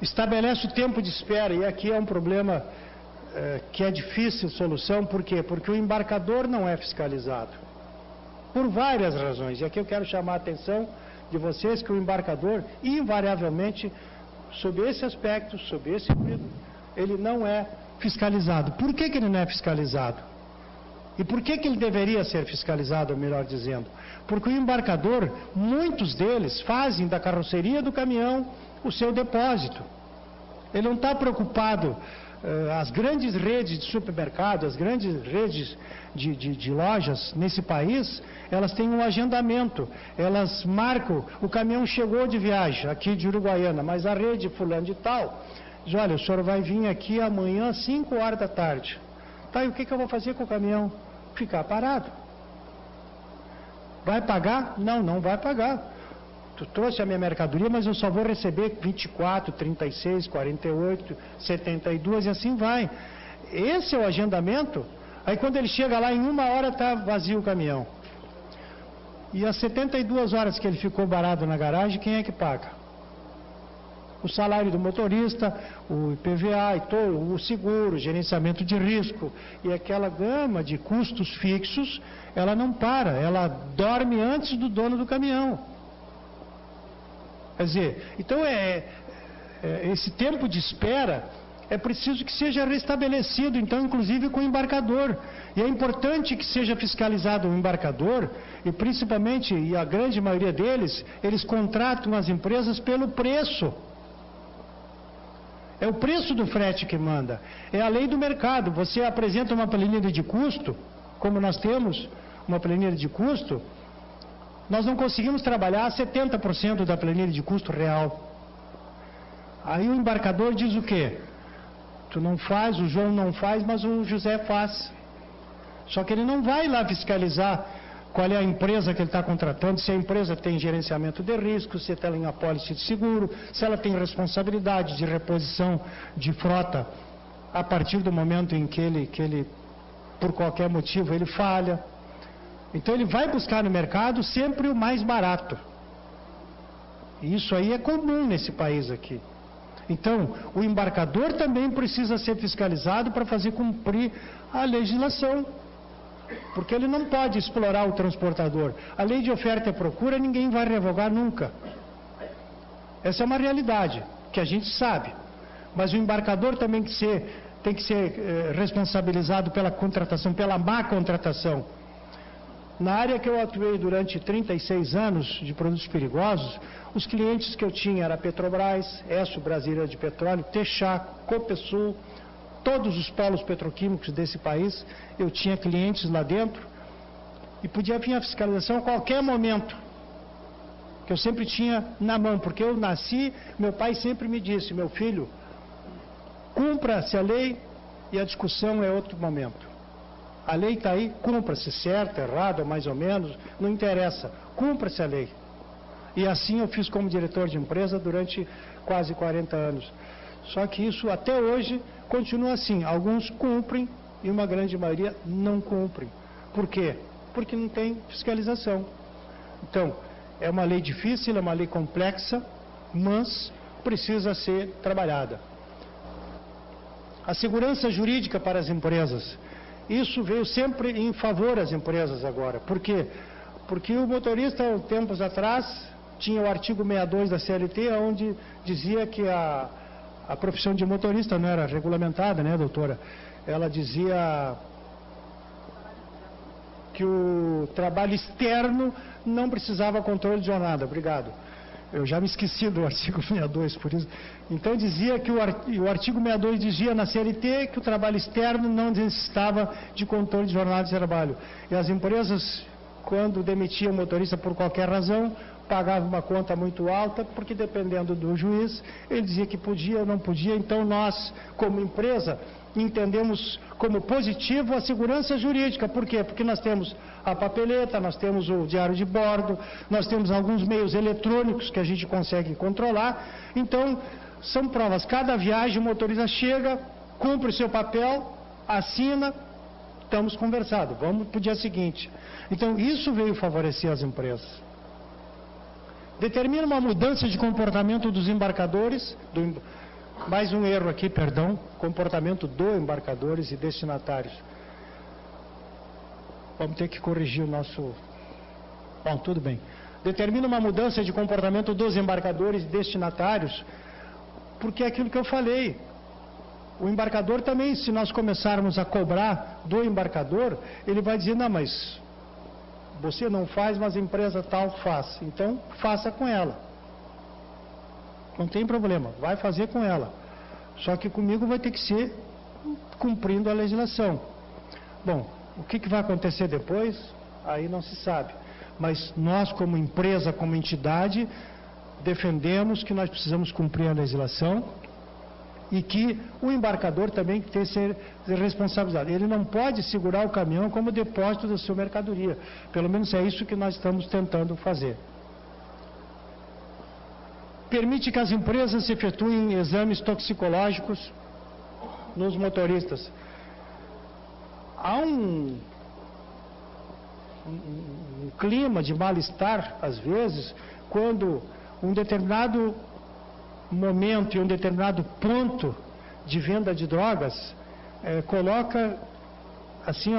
Estabelece o tempo de espera, e aqui é um problema que é difícil solução. Por quê? Porque o embarcador não é fiscalizado. Por várias razões. E aqui eu quero chamar a atenção de vocês que o embarcador, invariavelmente, sob esse aspecto, sob esse período, ele não é fiscalizado. Por que ele não é fiscalizado? E por que ele deveria ser fiscalizado, melhor dizendo? Porque o embarcador, muitos deles, fazem da carroceria do caminhão o seu depósito. Ele não está preocupado. As grandes redes de supermercado, as grandes redes de lojas nesse país, elas têm um agendamento, elas marcam, o caminhão chegou de viagem aqui de Uruguaiana, mas a rede fulano de tal diz: olha, o senhor vai vir aqui amanhã às 5 horas da tarde. Tá, e o que eu vou fazer com o caminhão? Ficar parado. Vai pagar? Não, não vai pagar. tu trouxe a minha mercadoria, mas eu só vou receber 24, 36, 48, 72 e assim vai. Esse é o agendamento. Aí quando ele chega lá, em 1 hora está vazio o caminhão. E as 72 horas que ele ficou parado na garagem, quem é que paga? O salário do motorista, o IPVA, e todo, o seguro, o gerenciamento de risco. E aquela gama de custos fixos, ela não para, ela dorme antes do dono do caminhão. Quer dizer, então esse tempo de espera é preciso que seja restabelecido, então, inclusive com o embarcador. E é importante que seja fiscalizado o embarcador, e principalmente, e a grande maioria deles, eles contratam as empresas pelo preço. É o preço do frete que manda. É a lei do mercado. Você apresenta uma planilha de custo, como nós temos uma planilha de custo, nós não conseguimos trabalhar 70% da planilha de custo real. Aí o embarcador diz o quê? Tu não faz, o João não faz, mas o José faz. Só que ele não vai lá fiscalizar qual é a empresa que ele está contratando, se a empresa tem gerenciamento de risco, se ela tem apólice de seguro, se ela tem responsabilidade de reposição de frota a partir do momento em que ele por qualquer motivo, ele falha. Então ele vai buscar no mercado sempre o mais barato. E isso aí é comum nesse país aqui. Então, o embarcador também precisa ser fiscalizado para fazer cumprir a legislação. Porque ele não pode explorar o transportador. A lei de oferta e procura ninguém vai revogar nunca. Essa é uma realidade que a gente sabe. Mas o embarcador também tem que ser responsabilizado pela contratação, pela má contratação. Na área que eu atuei durante 36 anos de produtos perigosos, os clientes que eu tinha era Petrobras, Esso Brasileira de Petróleo, Texaco, Copesul, todos os polos petroquímicos desse país, eu tinha clientes lá dentro e podia vir a fiscalização a qualquer momento, que eu sempre tinha na mão, porque eu nasci, meu pai sempre me disse, meu filho, cumpra-se a lei e a discussão é outro momento. A lei está aí, cumpra-se, certo, errado, mais ou menos, não interessa, cumpra-se a lei. E assim eu fiz como diretor de empresa durante quase 40 anos. Só que isso até hoje continua assim, alguns cumprem e uma grande maioria não cumprem. Por quê? Porque não tem fiscalização. Então, é uma lei difícil, é uma lei complexa, mas precisa ser trabalhada. A segurança jurídica para as empresas. Isso veio sempre em favor das empresas agora. Por quê? Porque o motorista, tempos atrás, tinha o artigo 62 da CLT, onde dizia que a profissão de motorista não era regulamentada, né, doutora? Ela dizia que o trabalho externo não precisava controle de jornada. Obrigado. Eu já me esqueci do artigo 62, por isso. Então dizia que o artigo 62 dizia na CLT que o trabalho externo não necessitava de controle de jornada de trabalho. E as empresas, quando demitiam o motorista por qualquer razão, pagavam uma conta muito alta, porque dependendo do juiz, ele dizia que podia ou não podia. Então nós, como empresa, entendemos como positivo a segurança jurídica. Por quê? Porque nós temos a papeleta, nós temos o diário de bordo, nós temos alguns meios eletrônicos que a gente consegue controlar. Então, são provas. Cada viagem o motorista chega, cumpre o seu papel, assina, estamos conversados, vamos para o dia seguinte. Então, isso veio favorecer as empresas. Determina uma mudança de comportamento dos embarcadores, mais um erro aqui, perdão, comportamento dos embarcadores e destinatários. Vamos ter que corrigir o nosso... Bom, tudo bem. Determina uma mudança de comportamento dos embarcadores e destinatários, porque é aquilo que eu falei. O embarcador também, se nós começarmos a cobrar do embarcador, ele vai dizer, não, mas você não faz, mas a empresa tal faz. Então, faça com ela. Não tem problema, vai fazer com ela. Só que comigo vai ter que ser cumprindo a legislação. Bom, o que vai acontecer depois? Aí não se sabe. Mas nós, como empresa, como entidade, defendemos que nós precisamos cumprir a legislação e que o embarcador também tem que ser responsabilizado. Ele não pode segurar o caminhão como depósito da sua mercadoria. Pelo menos é isso que nós estamos tentando fazer. permite que as empresas efetuem exames toxicológicos nos motoristas. Há um clima de mal-estar, às vezes, quando um determinado momento e um determinado ponto de venda de drogas coloca, assim,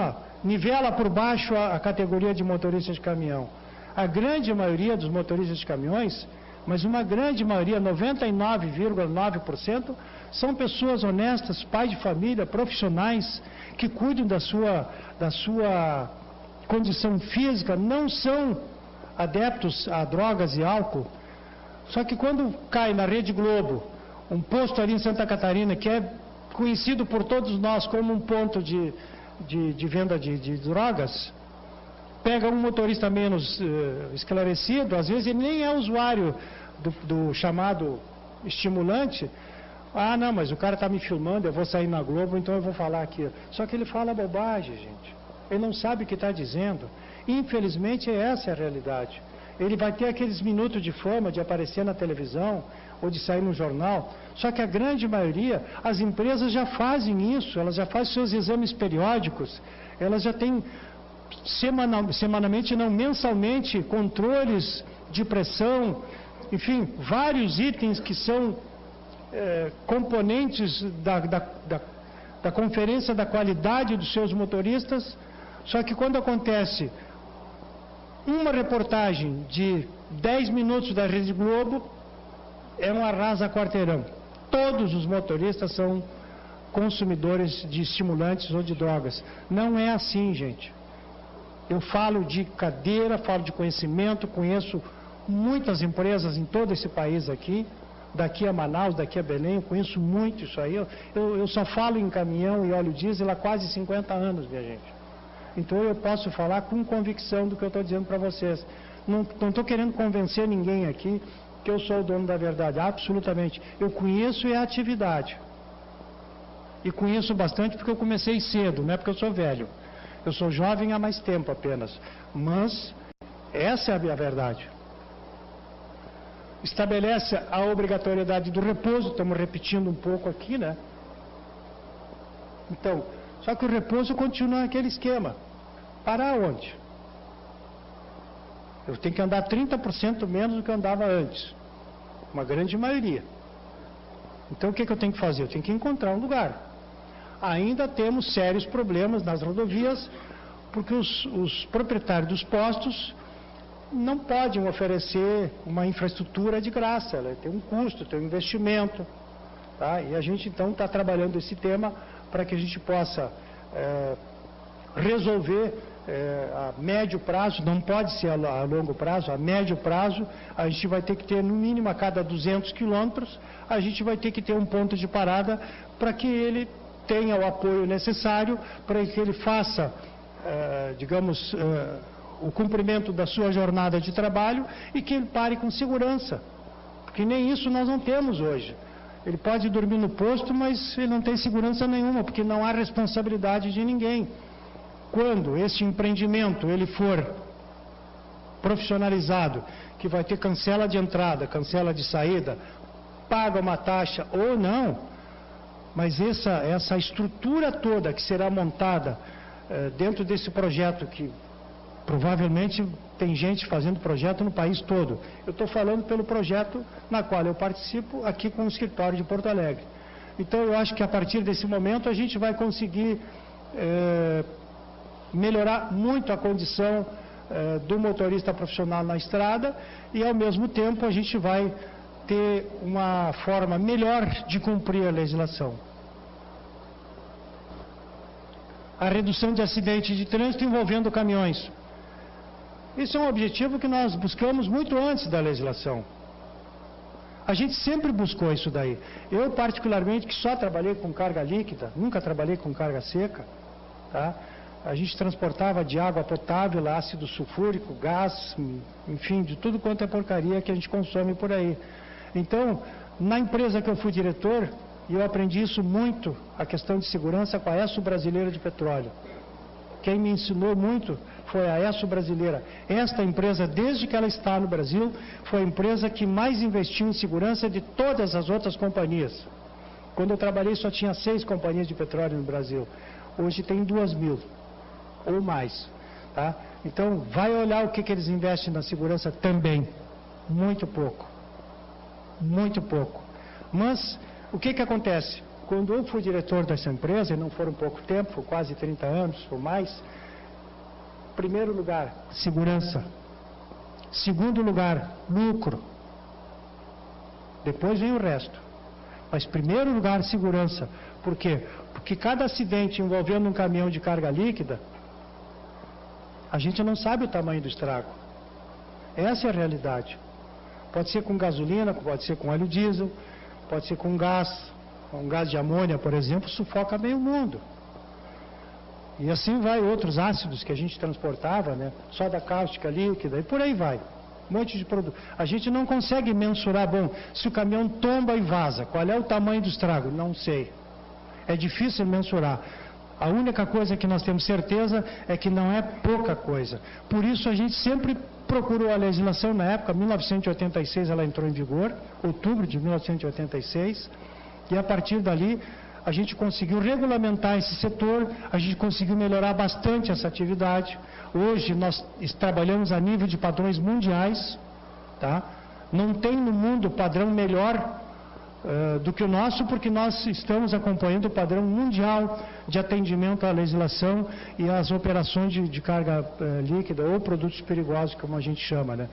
nivela por baixo a categoria de motorista de caminhão. A grande maioria dos motoristas de caminhões, mas uma grande maioria, 99,9%, são pessoas honestas, pais de família, profissionais, que cuidam da sua condição física, não são adeptos a drogas e álcool. Só que quando cai na Rede Globo, um posto ali em Santa Catarina, que é conhecido por todos nós como um ponto de venda de drogas, pega um motorista menos esclarecido, às vezes ele nem é usuário do chamado estimulante. Ah, não, mas o cara está me filmando, eu vou sair na Globo, então eu vou falar aqui. Só que ele fala bobagem, gente. Ele não sabe o que está dizendo. Infelizmente, essa é a realidade. Ele vai ter aqueles minutos de fama de aparecer na televisão ou de sair no jornal. Só que a grande maioria, as empresas já fazem isso, elas já fazem seus exames periódicos, elas já têm semanalmente, não, mensalmente, controles de pressão, enfim, vários itens que são componentes da conferência da qualidade dos seus motoristas. Só que quando acontece uma reportagem de 10 minutos da Rede Globo, é um arrasa-quarteirão. Todos os motoristas são consumidores de estimulantes ou de drogas. Não é assim, gente. Eu falo de cadeira, falo de conhecimento, conheço muitas empresas em todo esse país aqui, daqui a Manaus, daqui a Belém, eu conheço muito isso aí. Eu só falo em caminhão e óleo diesel há quase 50 anos, minha gente. Então eu posso falar com convicção do que eu estou dizendo para vocês. Não estou querendo convencer ninguém aqui que eu sou o dono da verdade, absolutamente. Eu conheço a atividade. E conheço bastante porque eu comecei cedo, não é porque eu sou velho. Eu sou jovem há mais tempo apenas. Mas essa é a verdade. Estabelece a obrigatoriedade do repouso, estamos repetindo um pouco aqui, né? Então, só que o repouso continua naquele esquema. Para onde? Eu tenho que andar 30% menos do que eu andava antes. Uma grande maioria. Então o que eu tenho que fazer? Eu tenho que encontrar um lugar. Ainda temos sérios problemas nas rodovias, porque os proprietários dos postos não podem oferecer uma infraestrutura de graça. Ela tem um custo, tem um investimento. Tá? E a gente então está trabalhando esse tema para que a gente possa resolver a médio prazo, não pode ser a longo prazo, a médio prazo, a gente vai ter que ter no mínimo a cada 200 quilômetros, a gente vai ter que ter um ponto de parada para que ele tenha o apoio necessário, para que ele faça, digamos, o cumprimento da sua jornada de trabalho e que ele pare com segurança, porque nem isso nós não temos hoje. Ele pode dormir no posto, mas ele não tem segurança nenhuma, porque não há responsabilidade de ninguém. Quando esse empreendimento ele for profissionalizado, que vai ter cancela de entrada, cancela de saída, paga uma taxa ou não, mas essa estrutura toda que será montada dentro desse projeto, que provavelmente tem gente fazendo projeto no país todo. Eu estou falando pelo projeto na qual eu participo aqui com o escritório de Porto Alegre. Então eu acho que a partir desse momento a gente vai conseguir melhorar muito a condição do motorista profissional na estrada e ao mesmo tempo a gente vai ter uma forma melhor de cumprir a legislação. A redução de acidentes de trânsito envolvendo caminhões. Isso é um objetivo que nós buscamos muito antes da legislação. A gente sempre buscou isso daí. Eu, particularmente, que só trabalhei com carga líquida, nunca trabalhei com carga seca, tá? A gente transportava de água potável, ácido sulfúrico, gás, enfim, de tudo quanto é porcaria que a gente consome por aí. Então, na empresa que eu fui diretor, eu aprendi isso muito, a questão de segurança com a ESSO Brasileira de Petróleo. quem me ensinou muito foi a ESSO brasileira. Esta empresa, desde que ela está no Brasil, foi a empresa que mais investiu em segurança de todas as outras companhias. Quando eu trabalhei só tinha 6 companhias de petróleo no Brasil. Hoje tem 2.000 ou mais. Tá? Então, vai olhar o que eles investem na segurança também. Muito pouco. Muito pouco. Mas, o que acontece? Quando eu fui diretor dessa empresa, e não foram pouco tempo, foi quase 30 anos ou mais, primeiro lugar, segurança. Segundo lugar, lucro. Depois vem o resto. Mas primeiro lugar, segurança. Por quê? Porque cada acidente envolvendo um caminhão de carga líquida, a gente não sabe o tamanho do estrago. Essa é a realidade. Pode ser com gasolina, pode ser com óleo diesel, pode ser com gás. Um gás de amônia, por exemplo, sufoca meio mundo. E assim vai outros ácidos que a gente transportava, né? Soda cáustica líquida e por aí vai. Um monte de produto. A gente não consegue mensurar, bom, se o caminhão tomba e vaza, qual é o tamanho do estrago? Não sei. É difícil mensurar. A única coisa que nós temos certeza é que não é pouca coisa. Por isso a gente sempre procurou a legislação na época, 1986 ela entrou em vigor, outubro de 1986, e a partir dali a gente conseguiu regulamentar esse setor, a gente conseguiu melhorar bastante essa atividade. Hoje nós trabalhamos a nível de padrões mundiais, tá? Não tem no mundo padrão melhor do que o nosso, porque nós estamos acompanhando o padrão mundial de atendimento à legislação e às operações de carga líquida ou produtos perigosos, como a gente chama, né?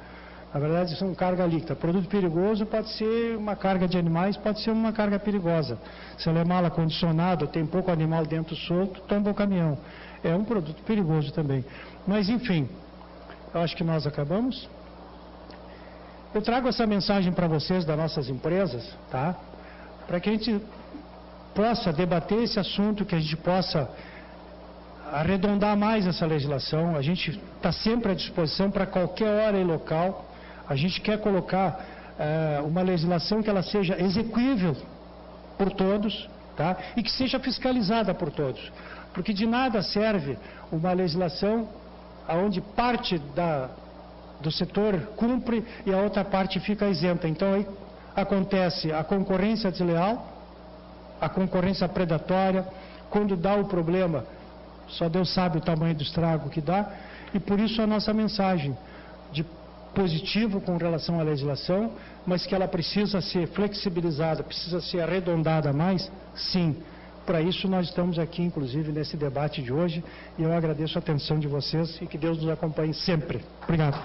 Na verdade, são carga líquida. Produto perigoso pode ser uma carga de animais, pode ser uma carga perigosa. Se ela é mal acondicionada, tem pouco animal dentro solto, tomba o caminhão. É um produto perigoso também. Mas, enfim, eu acho que nós acabamos. Eu trago essa mensagem para vocês das nossas empresas, tá? Para que a gente possa debater esse assunto, que a gente possa arredondar mais essa legislação. A gente está sempre à disposição para qualquer hora e local. A gente quer colocar uma legislação que ela seja exequível por todos, tá? E que seja fiscalizada por todos. Porque de nada serve uma legislação onde parte do setor cumpre e a outra parte fica isenta. Então aí acontece a concorrência desleal, a concorrência predatória. Quando dá o problema, só Deus sabe o tamanho do estrago que dá. E por isso a nossa mensagem de positivo com relação à legislação, mas que ela precisa ser flexibilizada, precisa ser arredondada mais, sim. Para isso nós estamos aqui, inclusive, nesse debate de hoje, e eu agradeço a atenção de vocês e que Deus nos acompanhe sempre. Obrigado.